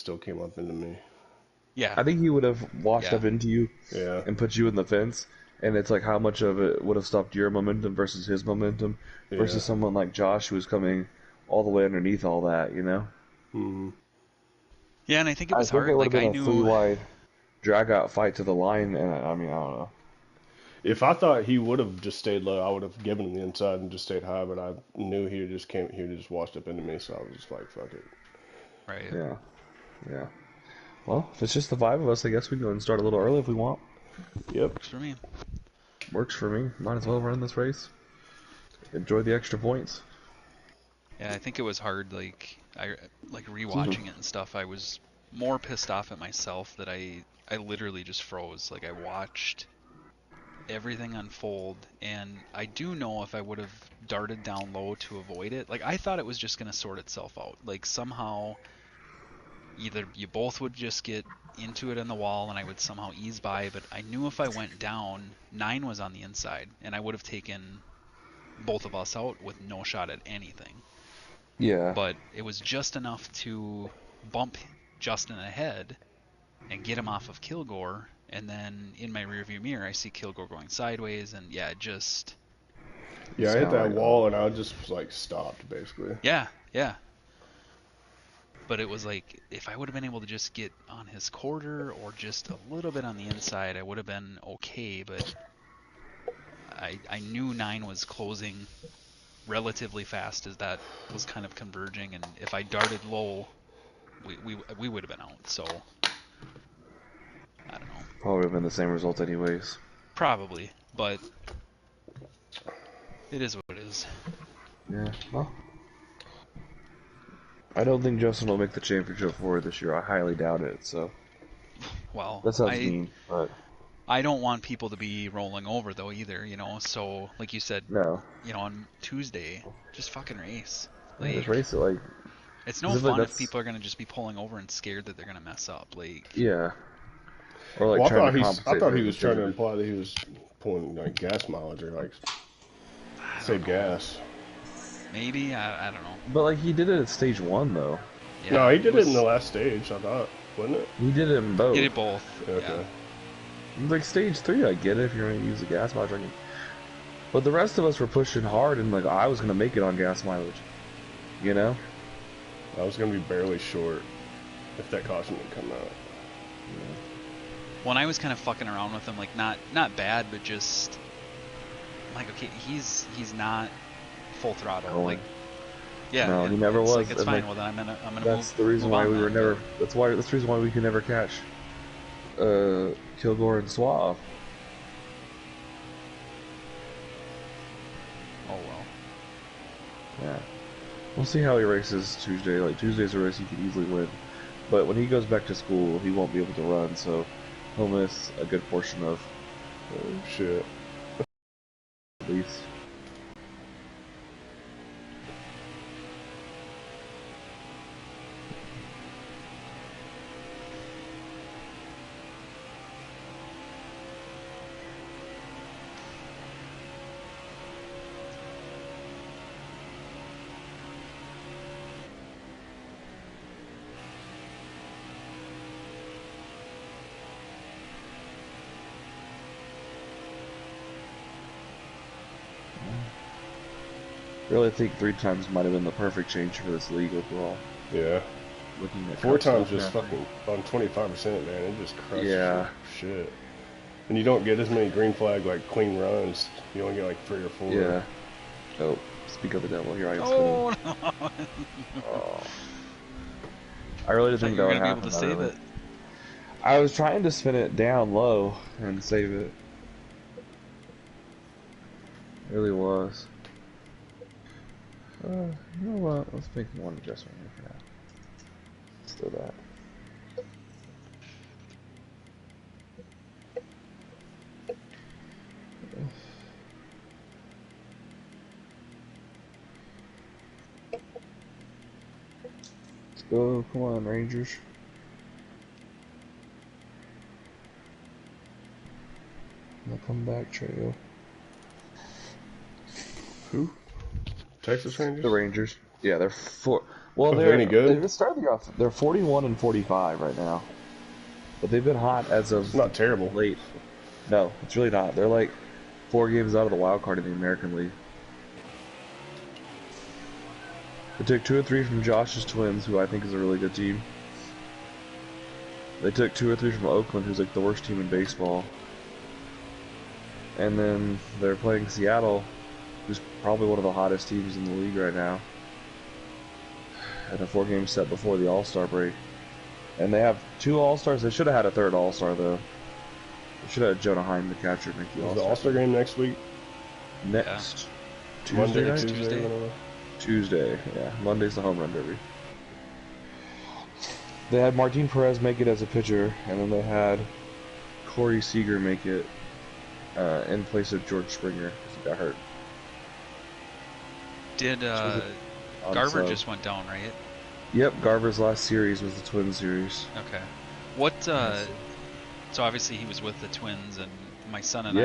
still came up into me. Yeah. I think he would have washed Yeah. up into you Yeah. and put you in the fence, and it's like how much of it would have stopped your momentum versus his momentum versus Yeah. someone like Josh who was coming all the way underneath all that, you know? Mm-hmm. Yeah, and I think it I was think it hard. would have Like, I been a knew. three-wide drag-out fight to the line, and I mean, I don't know. If I thought he would have just stayed low, I would have given him the inside and just stayed high. But I knew he would just washed up into me, so I was just like, fuck it. Right. Yeah, yeah. Well, if it's just the five of us, I guess we can go and start a little early if we want. Yep. Works for me. Works for me. Might as well run this race. Enjoy the extra points. Yeah, I think it was hard. Like, rewatching it and stuff. I was more pissed off at myself that I literally just froze. Like, I watched everything unfold, and I do know if I would have darted down low to avoid it, like, I thought it was just gonna sort itself out. Like, somehow either you both would just get into it in the wall and I would somehow ease by, but I knew if I went down, 9 was on the inside, and I would have taken both of us out with no shot at anything. Yeah. But it was just enough to bump Justin ahead and get him off of Kilgore, and then in my rearview mirror I see Kilgore going sideways, and yeah, it just... Yeah, I hit that wall and I just was like stopped basically. Yeah. But it was like, if I would have been able to just get on his quarter or just a little bit on the inside, I would have been okay, but I knew 9 was closing relatively fast as that was kind of converging, and if I darted low, we would have been out, so I don't know. Probably would have been the same result anyways. Probably, but it is what it is. Yeah, well, I don't think Justin will make the championship for this year. I highly doubt it, so. Well, That sounds mean, but. I don't want people to be rolling over, though, either, you know, so, like you said, No. you know, on Tuesday, just fucking race. Yeah, Like, just race it, like. it's no fun if people are going to just be pulling over and scared that they're going to mess up, like. Yeah. Or like Well, trying to compensate. I thought he was trying to imply that he was pulling like gas mileage or like save gas. Maybe, I don't know. But like he did it at stage 1 though. Yeah, no, he did it in the last stage, I thought, wasn't it? He did it in both. He did both. Okay. Yeah. Like stage 3, I get it if you're gonna use the gas mileage. But the rest of us were pushing hard, and like I was gonna make it on gas mileage. You know? I was gonna be barely short if that caution didn't come out. Yeah. When I was kind of fucking around with him, like not bad, but just like, okay, he's not full throttle. Oh. Like, yeah, no, he never was. Like, it's fine. Like, well, then I'm gonna that's move. The reason move why on we were then. never. That's the reason why we could never catch Kilgore and Suave. Oh well. Yeah. We'll see how he races Tuesday. Like Tuesday's a race he could easily win, but when he goes back to school, he won't be able to run, so he'll miss a good portion of. Oh shit. At least. Really, I think 3 times might have been the perfect change for this league overall. Yeah. Looking at 4 times just fucking on 25%, man. It just crushes shit. And you don't get as many green flag like clean runs. You only get like 3 or 4. Yeah. Oh, speak of the devil. Here I am. Oh no. Oh. I really didn't think that would happen. Be able to save it. I was trying to spin it down low and save it. It really was. You know what? Let's make one adjustment here for now. Let's do that. Let's go. Come on, Rangers. The comeback trail. Who? Texas Rangers? The Rangers. Yeah, they're Well, Are they any good? they started the year off. They're 41-45 right now, but they've been hot as It's of not terrible. late. No, it's really not. They're like 4 games out of the wild card in the American League. They took 2 or 3 from Josh's Twins, who I think is a really good team. They took 2 or 3 from Oakland, who's like the worst team in baseball. And then they're playing Seattle, who's probably one of the hottest teams in the league right now. At a 4-game set before the All-Star break. And they have 2 All-Stars. They should have had a 3rd All-Star, though. They should have had Jonah Heim, the catcher, make the Is All-Star. the All-Star game next week? Next Tuesday Monday, night? Tuesday, whatever. Tuesday, yeah. Monday's the home run derby. They had Martin Perez make it as a pitcher, and then they had Corey Seager make it in place of George Springer because he got hurt. Did Garver just went down, right? Yep, Garver's last series was the Twins series. Okay. What? So obviously he was with the Twins, and my son and I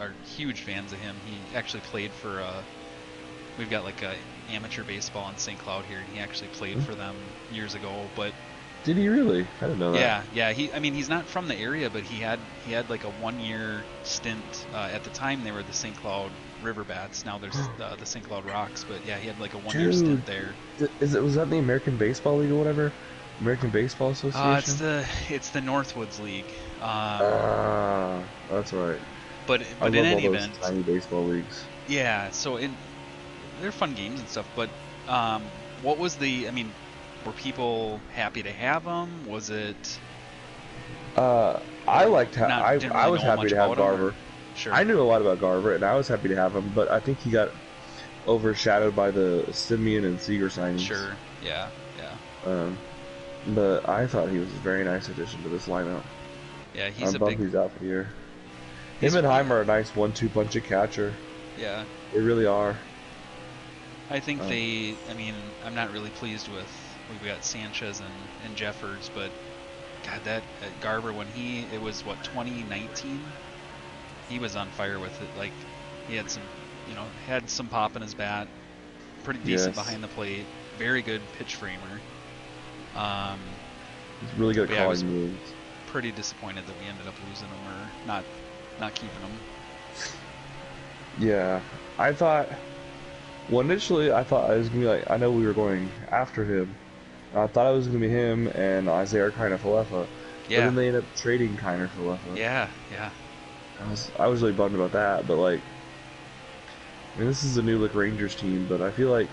are huge fans of him. He actually played for. We've got like a amateur baseball in St. Cloud here, and he actually played for them years ago. But did he really? I didn't know that. Yeah. I mean, he's not from the area, but he had like a 1-year stint. At the time, they were the St. Cloud River Bats. Now there's the St. Cloud Rocks. But yeah, he had like a 1-year stint there. Was that the American Baseball League or whatever? American Baseball Association? It's the Northwoods League. That's right. But in any event, tiny baseball leagues. Yeah. So they're fun games and stuff. But what was I mean, were people happy to have them? Was it? I was happy to have Garver. Sure. I knew a lot about Garver, and I was happy to have him. But I think he got overshadowed by the Simeon and Seager signings. Sure. Yeah. But I thought he was a very nice addition to this lineup. Yeah, he's he's out for the year. Him and Heim are a nice 1-2 punch at catcher. Yeah. They really are. I think I mean, I'm not really pleased with, we've got Sanchez and Jeffers, but God, that Garver, when it was 2019, he was on fire with it. Like, he had some pop in his bat, pretty decent behind the plate, very good pitch framer. He's really good at calling moves. Pretty disappointed that we ended up losing him or not keeping him. Yeah, initially I thought it was gonna be like, I know we were going after him. I thought it was gonna be him and Isaiah Kiner-Falefa. Yeah. But then they ended up trading Kiner-Falefa. Yeah. I was really bummed about that, but like, I mean, this is a new look Rangers team, but I feel like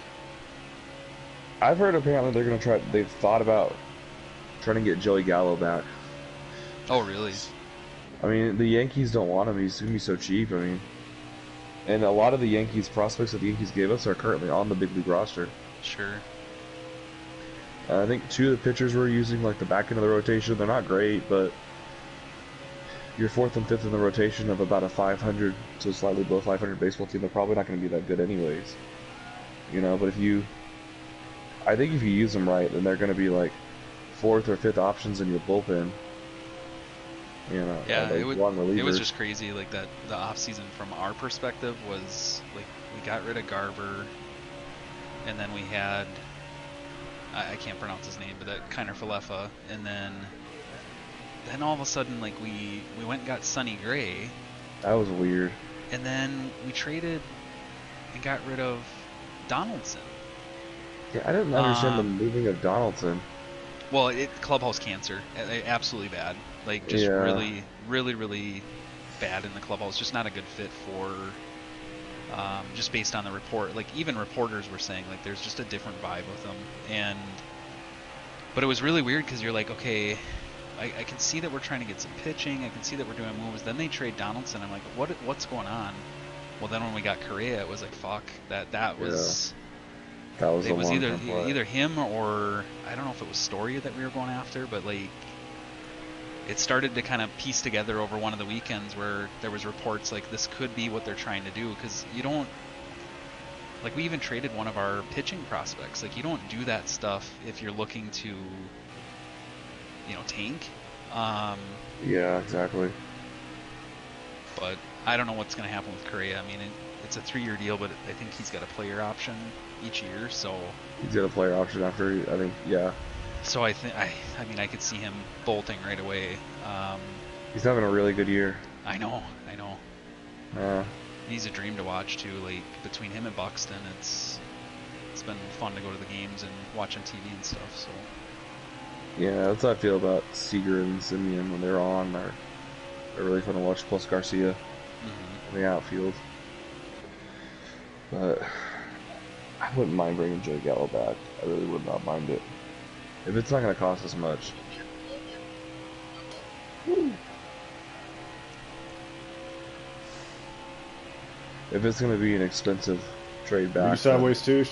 I've heard apparently they've thought about trying to get Joey Gallo back. Oh, really? I mean, the Yankees don't want him. He's going to be so cheap. I mean, and a lot of the Yankees prospects that the Yankees gave us are currently on the big league roster. Sure. I think 2 of the pitchers we're using, like the back end of the rotation, they're not great, but your 4th and 5th in the rotation of about a 500 to slightly below 500 baseball team, they're probably not going to be that good anyways. But I think if you use them right, then they're going to be like 4th or 5th options in your bullpen. Yeah, it was just crazy. Like that, the off season from our perspective was like we got rid of Garver, and then we had I can't pronounce his name, but that Kiner-Falefa, and then all of a sudden like we went and got Sonny Gray. That was weird. And then we traded and got rid of Donaldson. Yeah, I didn't understand the moving of Donaldson. Well, clubhouse cancer, absolutely bad. Like, just really, really, really bad in the clubhouse. Just not a good fit for, just based on the report. Like, even reporters were saying, like, there's just a different vibe with him. But it was really weird because you're like, okay, I can see that we're trying to get some pitching. I can see that we're doing moves. Then they trade Donaldson. I'm like, what's going on? Well, then when we got Correa, it was like, fuck, that was... Yeah. It was either him or I don't know if it was Story that we were going after, but like it started to kind of piece together over one of the weekends where there was reports like this could be what they're trying to do, because you don't, like, we even traded one of our pitching prospects. Like, you don't do that stuff if you're looking to tank. Yeah, exactly. But I don't know what's going to happen with Correa. I mean, it's a 3-year deal, but I think he's got a player option each year, so he's got a player option after. I think, yeah. So I mean, I could see him bolting right away. He's having a really good year. I know. He's a dream to watch too. Like between him and Buxton, it's been fun to go to the games and watch on TV and stuff. So yeah, that's how I feel about Seager and Simeon when they're on. They're really fun to watch. Plus Garcia in the outfield. But I wouldn't mind bringing Joey Gallo back. I really would not mind it if it's not going to cost us much. If it's going to be an expensive trade back, you sideways too,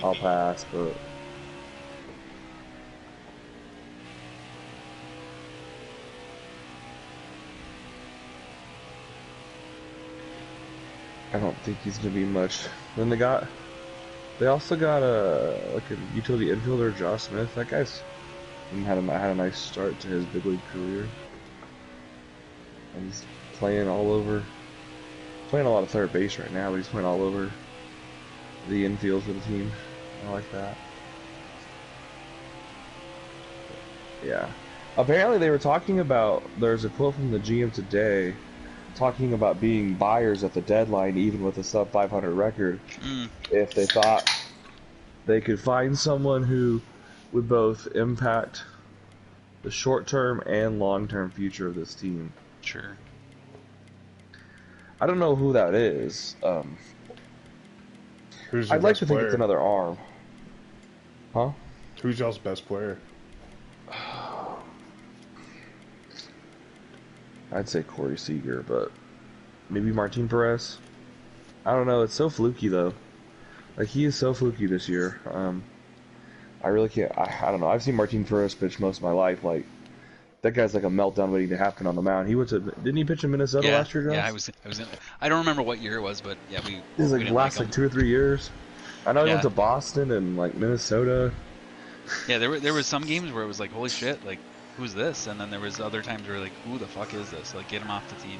I'll pass. But I don't think he's going to be much. Then they also got a utility infielder, Josh Smith. That guy's had a nice start to his big league career. And he's playing all over. Playing a lot of third base right now, but he's playing all over the infield for the team. I like that. Yeah. Apparently they were talking about, there's a quote from the GM today talking about being buyers at the deadline even with a sub 500 record if they thought they could find someone who would both impact the short-term and long-term future of this team. Sure. I don't know who that is. I'd like to think it's another arm. Huh? Who's y'all's best player? I'd say Corey Seager, but maybe Martin Perez. I don't know. It's so fluky though. Like he is so fluky this year. I really can't. I don't know. I've seen Martin Perez pitch most of my life. Like that guy's like a meltdown waiting to happen on the mound. Didn't he pitch in Minnesota last year, Josh? Yeah, I was in. I don't remember what year it was, but yeah, it was like last like 2 or 3 years. I know he went to Boston and like Minnesota. Yeah, there was some games where it was like, holy shit, like who's this? And then there was other times where like, who the fuck is this? Like get him off the team.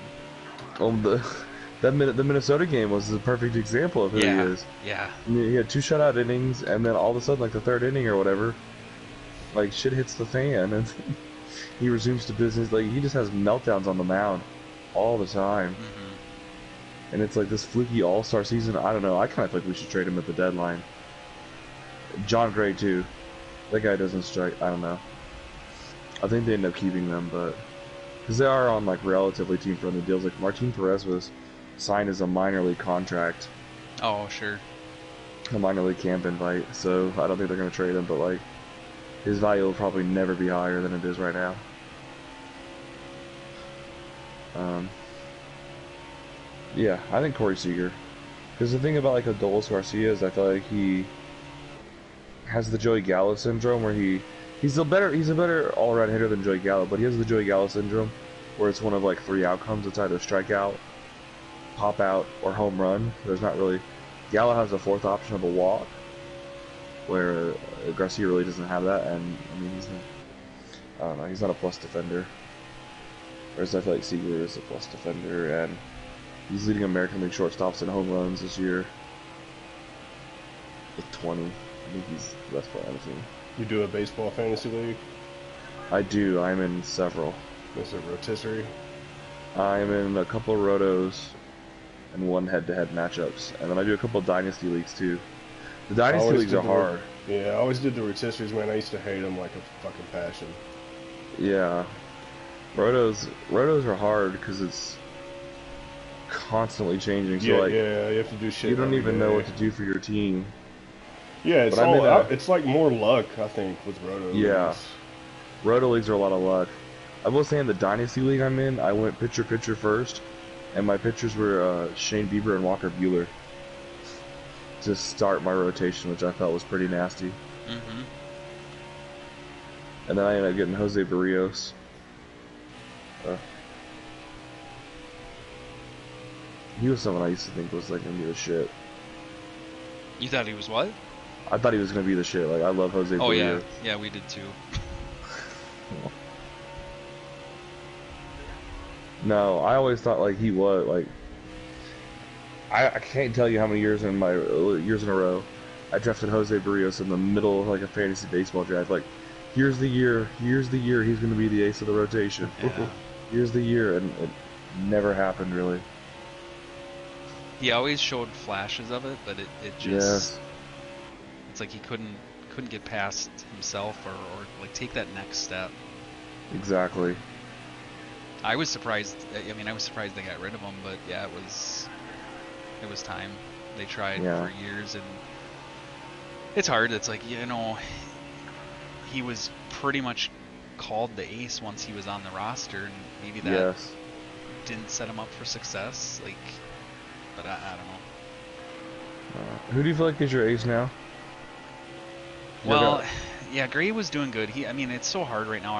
The Minnesota game was the perfect example of who he is. Yeah. I mean, he had 2 shutout innings, and then all of a sudden, like the 3rd inning or whatever, like shit hits the fan, and he resumes to business. Like he just has meltdowns on the mound all the time, and it's like this fluky all-star season. I don't know. I kind of think we should trade him at the deadline. John Gray too. That guy doesn't strike. I don't know. I think they end up keeping them, but because they are on like relatively team-friendly deals. Like Martin Perez was signed as a minor league contract. Oh, sure. A minor league camp invite, so I don't think they're going to trade him, but like his value will probably never be higher than it is right now. Yeah, I think Corey Seager. Because the thing about like Adolis Garcia is I feel like he has the Joey Gallo syndrome where he's a better all-around hitter than Joey Gallo, but he has the Joey Gallo syndrome where it's one of like 3 outcomes. It's either strikeout, pop out, or home run. There's not really. Gallo has a 4th option of a walk, where Garcia really doesn't have that, and I mean I don't know, he's not a plus defender. Whereas I feel like Seager is a plus defender, and he's leading American League shortstops in home runs this year with 20. I think he's the best player on the team. You do a baseball fantasy league? I do. I'm in several. Is it rotisserie? I'm in a couple of rotos and 1 head-to-head matchups, and then I do a couple of dynasty leagues too. The dynasty leagues are hard. Yeah, I always did the rotisseries, man. I used to hate them like a fucking passion. Yeah, rotos are hard because it's constantly changing. So yeah, like, yeah, you have to do shit. You don't even day. know what to do for your team. Yeah, it's it's like more luck, I think, with roto. Yeah, leagues. Roto leagues are a lot of luck. I will say in the dynasty league I'm in, I went pitcher first, and my pitchers were Shane Bieber and Walker Buehler to start my rotation, which I felt was pretty nasty. And then I ended up getting Jose Barrios. He was someone I used to think was like gonna be the shit. You thought he was what? I thought he was gonna be the shit. Like I love Jose Barrios. Yeah, we did too. No, I always thought like he was like I can't tell you how many years in a row I drafted Jose Barrios in the middle of like a fantasy baseball draft. Like, here's the year he's going to be the ace of the rotation. Yeah. Here's the year, and it never happened really. He always showed flashes of it, but it just it's like he couldn't get past himself or like take that next step. Exactly. I was surprised. I mean, I was surprised they got rid of him, but yeah, it was time. They tried for years, and it's hard. It's like, you know, he was pretty much called the ace once he was on the roster, and maybe that didn't set him up for success. Like, but I don't know. Who do you feel like is your ace now? Well, yeah, Gray was doing good. I mean, it's so hard right now.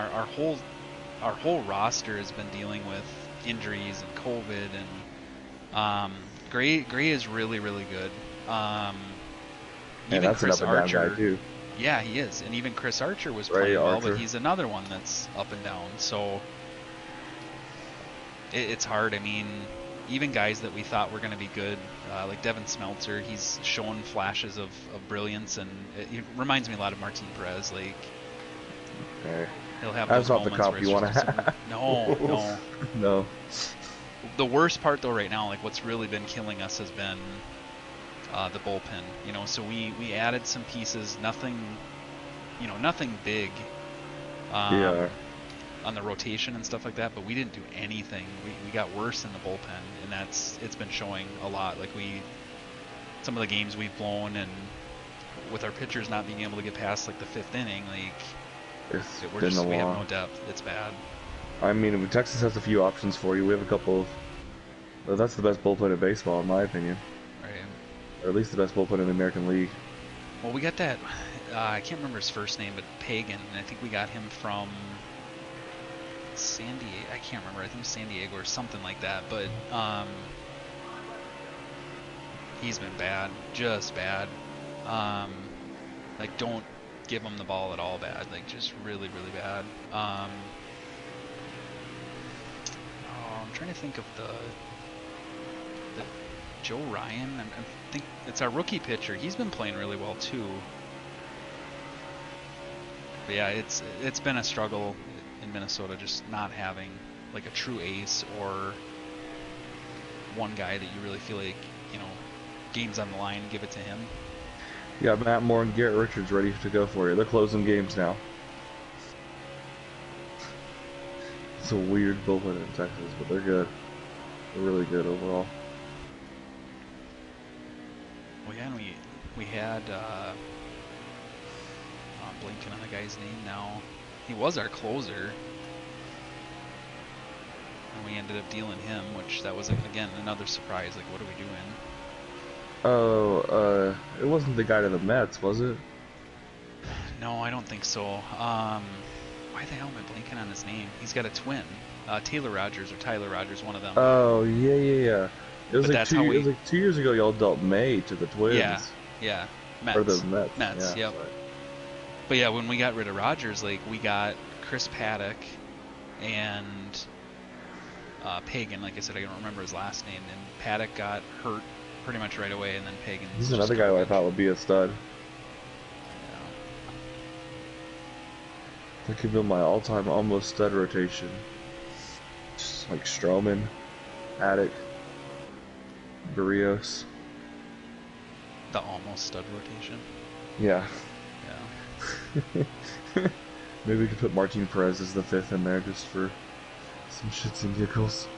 Our whole roster has been dealing with injuries and COVID, and Gray is really, really good. Even Chris Archer, too. Yeah, he is, and even Chris Archer was playing well, but he's another one that's up and down. So it's hard. I mean, even guys that we thought were going to be good, like Devin Smeltzer, he's shown flashes of brilliance, and it reminds me a lot of Martin Perez. Like, he'll have those moments. That's not the cop you want to have. No. No. The worst part, though, right now, like what's really been killing us has been the bullpen. You know, so we added some pieces, nothing big. On the rotation and stuff like that, but we didn't do anything. We got worse in the bullpen, and it's been showing a lot. Like some of the games we've blown, and with our pitchers not being able to get past like the fifth inning, like we have no depth. It's bad. I mean, Texas has a few options for you. We have a couple of. That's the best bullpen in baseball, in my opinion. Right. Or at least the best bullpen in the American League. Well, we got that. I can't remember his first name, but Pagan, and I think we got him from San Diego. I can't remember. I think it was San Diego or something like that. But he's been bad, just bad. Like, don't give him the ball at all. Bad, like just really, really bad. I'm trying to think of the Joe Ryan. I think it's our rookie pitcher. He's been playing really well too. But yeah, it's been a struggle in Minnesota, just not having like a true ace or one guy that you really feel like, you know, game's on the line, give it to him. You got Matt Moore and Garrett Richards ready to go for you. They're closing games now. It's a weird bullpen in Texas, but they're good. They're really good overall. Well, yeah, and we had I'm blanking on the guy's name now. He was our closer, and we ended up dealing him, which that was again another surprise. Like, what are we doing? Oh, it wasn't the guy to the Mets, was it? No, I don't think so. Why the hell am I blanking on his name? He's got a twin, Tyler Rogers, one of them. Oh yeah. It was like 2 years ago. Y'all dealt May to the Twins. Yeah. Mets. Or the Mets. Yep. Sorry. But yeah, when we got rid of Rogers, like we got Chris Paddock and Pagan. Like I said, I don't remember his last name. And Paddock got hurt pretty much right away, and then Pagan. He's another guy who I thought would be a stud. Yeah. That could be my all-time almost stud rotation. Just like Stroman, Paddock, Barrios. The almost stud rotation. Yeah. Maybe we could put Martin Perez as the fifth in there just for some shits and giggles.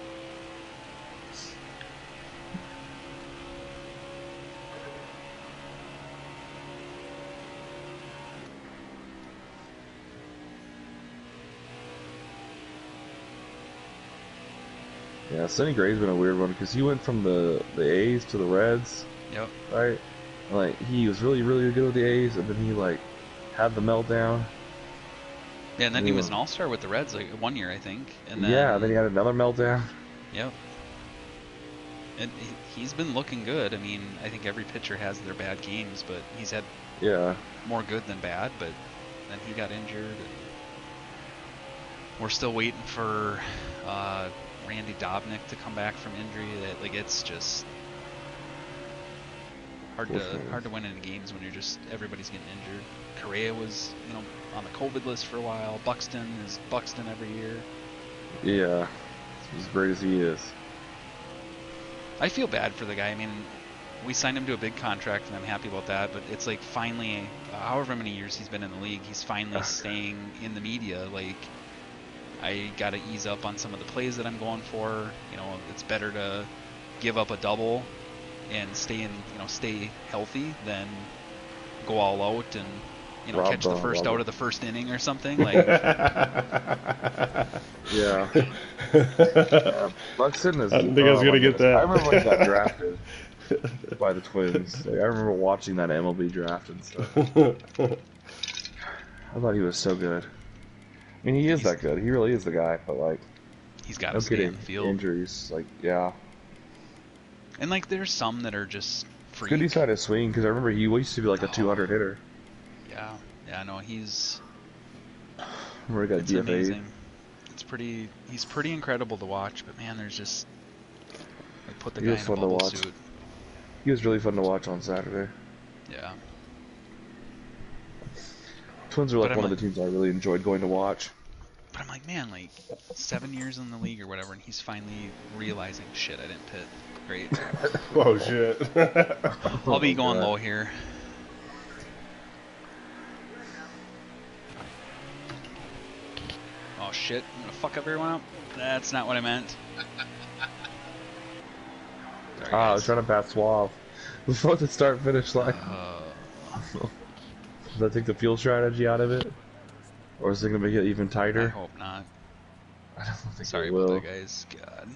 Yeah, Sonny Gray's been a weird one because he went from the A's to the Reds. Yep. Right? Like, he was really, really good with the A's, and then he, like, had the meltdown. Yeah, and then he was an all-star with the Reds, like, 1 year, I think. And then, then he had another meltdown. Yep. And he's been looking good. I mean, I think every pitcher has their bad games, but he's had more good than bad, but then he got injured. And we're still waiting for Randy Dobnik to come back from injury. It's just hard to win in games when you're just everybody's getting injured. Correa was, on the COVID list for a while. Buxton is Buxton every year. Yeah, as great as he is. I feel bad for the guy. I mean, we signed him to a big contract, and I'm happy about that. But it's like finally, however many years he's been in the league, he's finally staying in the media. Like, I got to ease up on some of the plays that I'm going for. It's better to give up a double and stay healthy than go all out and catch the first out of the first inning or something. Like, yeah. Buxton is. I didn't think I was gonna get that. I remember when he got drafted by the Twins. Like, I remember watching that MLB draft and stuff. I thought he was so good. I mean, he is that good. He really is the guy. But like, he's got to stay in the field. Injuries, like, yeah. And like, there's some that are just freak. Good, he's had his swing because I remember he used to be like a 200 hitter. Yeah, no, he's. Where he got DFA'd. Amazing. He's pretty incredible to watch, but man, there's just put the guy in a bubble suit. He was really fun to watch on Saturday. Yeah. Twins are like one of the teams I really enjoyed going to watch. But I'm like, man, like 7 years in the league or whatever, and he's finally realizing, shit, I didn't pit. Great. Whoa, shit. I'll be going low here. Oh shit, I'm gonna fuck everyone up. That's not what I meant. Sorry, I was trying to pass Suave before the start-finish line. Does that take the fuel strategy out of it? Or is it going to make it even tighter? I hope not. I don't think Sorry it will. about that, guys. God.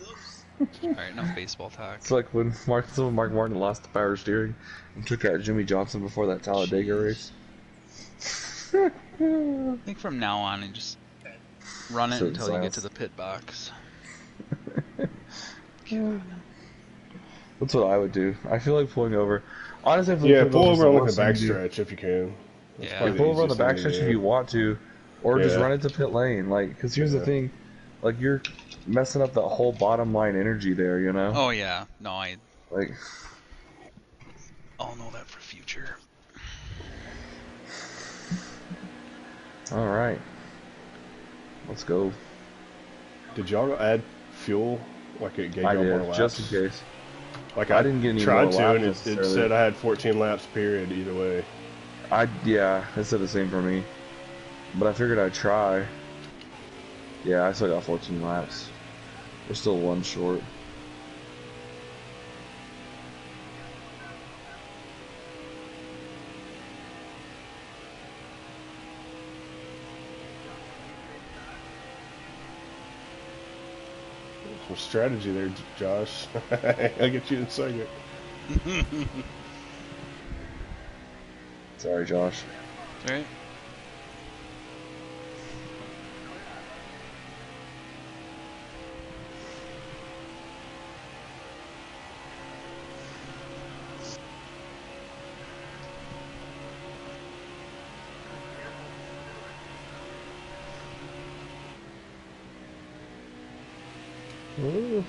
Alright, enough baseball talk. It's like when Mark Martin lost the power steering and took out Jimmy Johnson before that Talladega race. I think from now on, and just run it until you get to the pit box. That's what I would do. I feel like pulling over. Honestly, pull over on like the backstretch if you can. Pull over on the backstretch if you want to, or just run into pit lane. Like, because here's the thing, like you're messing up the whole bottom line energy there. Oh yeah, no, I'll know that for future. All right, let's go. Did y'all add fuel? Like it gave y'all more laps? Just in case. Like I didn't get any tried more to, and it said I had 14 laps period either way. It said the same for me, but I figured I'd try. Yeah, I still got 14 laps. We're still one short. Some strategy there, Josh. I'll get you in a second. Sorry, Josh. All right. Ooh.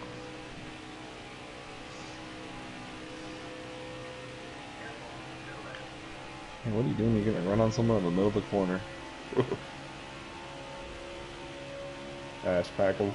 Hey, what are you doing? You're gonna run on someone in the middle of the corner. Ass pack him.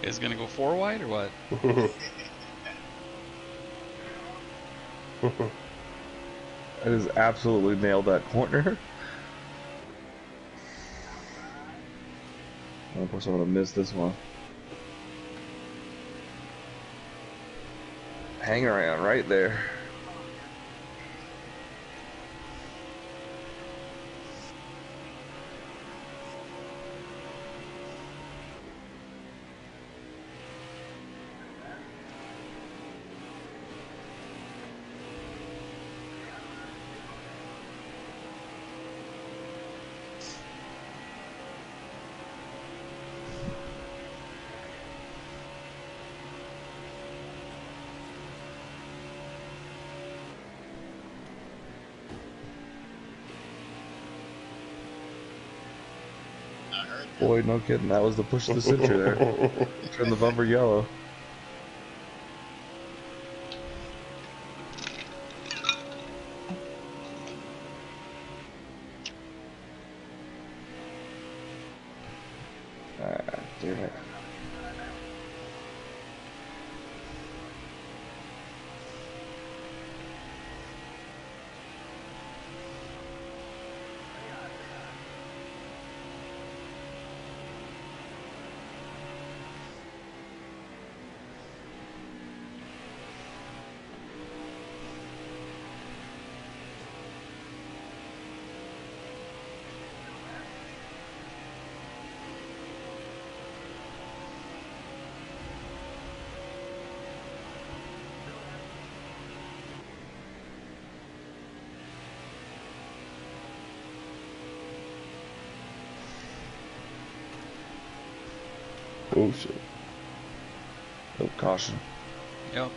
Is gonna go 4 wide or what? That is absolutely nailed that corner. Of course, I'm gonna miss this one. Hanging around right there. Boy, no kidding. That was the push of the century there. Turn the bumper yellow. Ah, damn it. Oh shit. Oh, caution. Yep.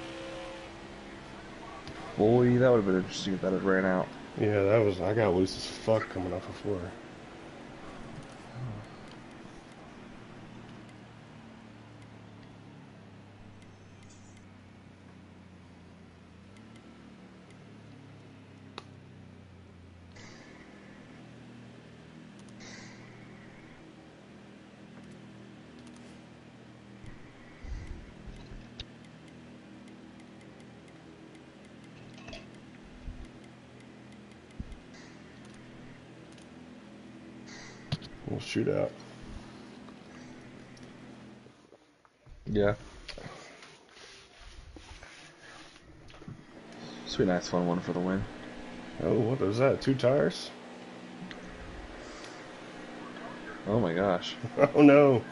Boy, that would have been interesting if that had ran out. Yeah, that was. I got loose as fuck coming off the floor. We'll shoot out. Yeah. Sweet, nice, fun one for the win. Oh, what was that? 2 tires? Oh my gosh. Oh no.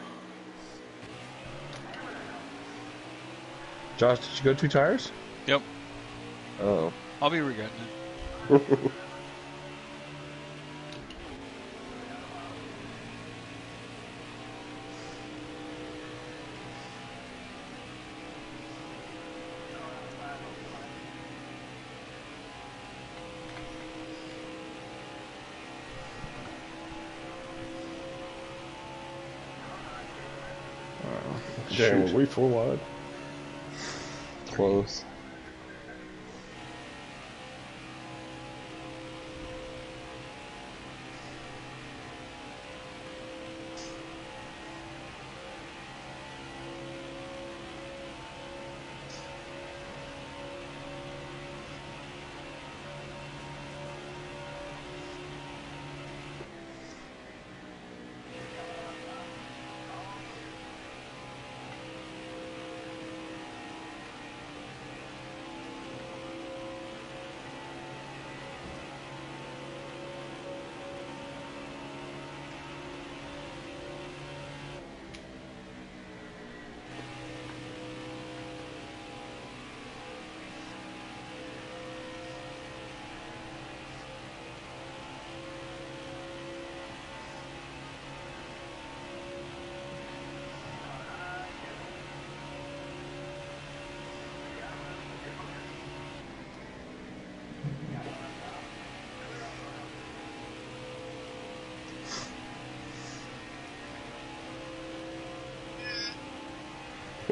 Josh, did you go 2 tires? Yep. Oh. I'll be regretting it. Damn, Shoot. were we 4 wide? Close.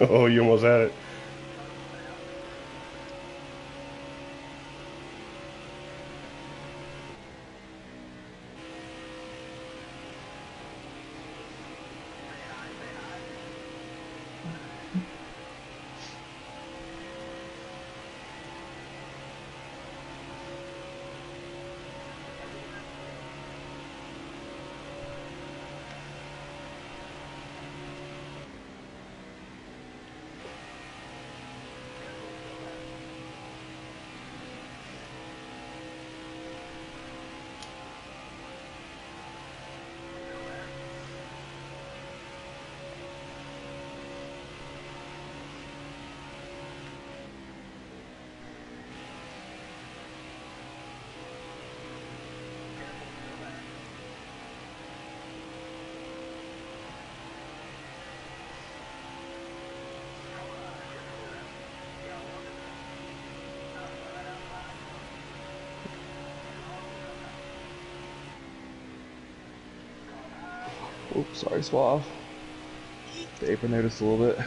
Oh, you almost had it. Oops, sorry, Suave. The apron there just a little bit.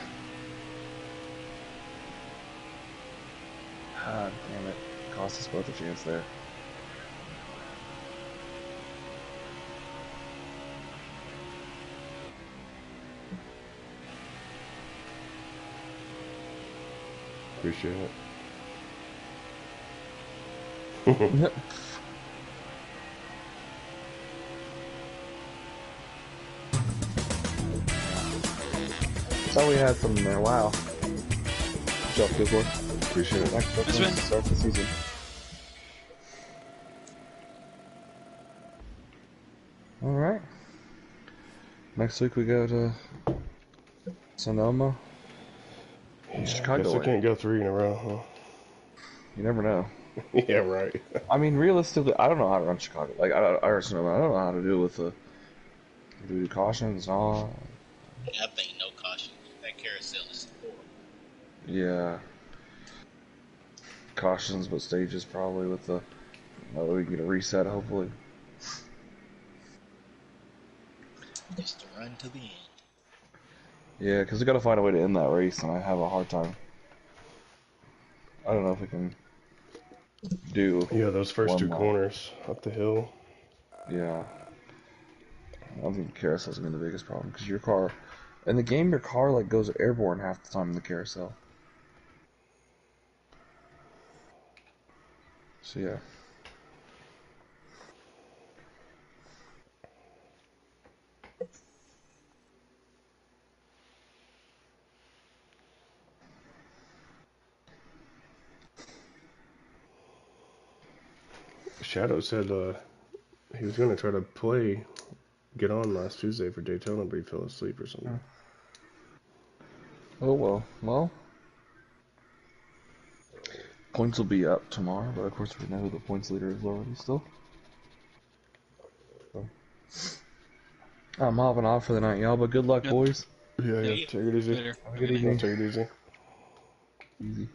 Ah, damn it. Cost us both a chance there. Appreciate it. Yep. Thought we had some there. Wow. Good job, good boy. Appreciate it. Next win. Start the season. All right. Next week we go to Sonoma. Yeah, Chicago. guess I can't go 3 in a row, huh? You never know. Yeah, right. I mean, realistically, I don't know how to run Chicago. Like, I don't know how to deal with the cautions and all. That thing, no caution. That carousel is horrible. Yeah. Cautions, but stages probably with the. We can get a reset, hopefully. Just to run to the end. Yeah, because we got to find a way to end that race, and I have a hard time. I don't know if we can do. Yeah, those first 2 more. corners up the hill. Yeah. I don't think the carousel's gonna be the biggest problem because your car, in the game, your car like goes airborne half the time in the carousel. So yeah. Shadow said he was going to try to get on last Tuesday for Daytona, but he fell asleep or something. Oh well. Well, points will be up tomorrow, but of course we know who the points leader is already still. So. I'm hopping off for the night, y'all, but good luck, boys. Yeah, take it easy. Later. Have a good evening. Take it easy. Easy.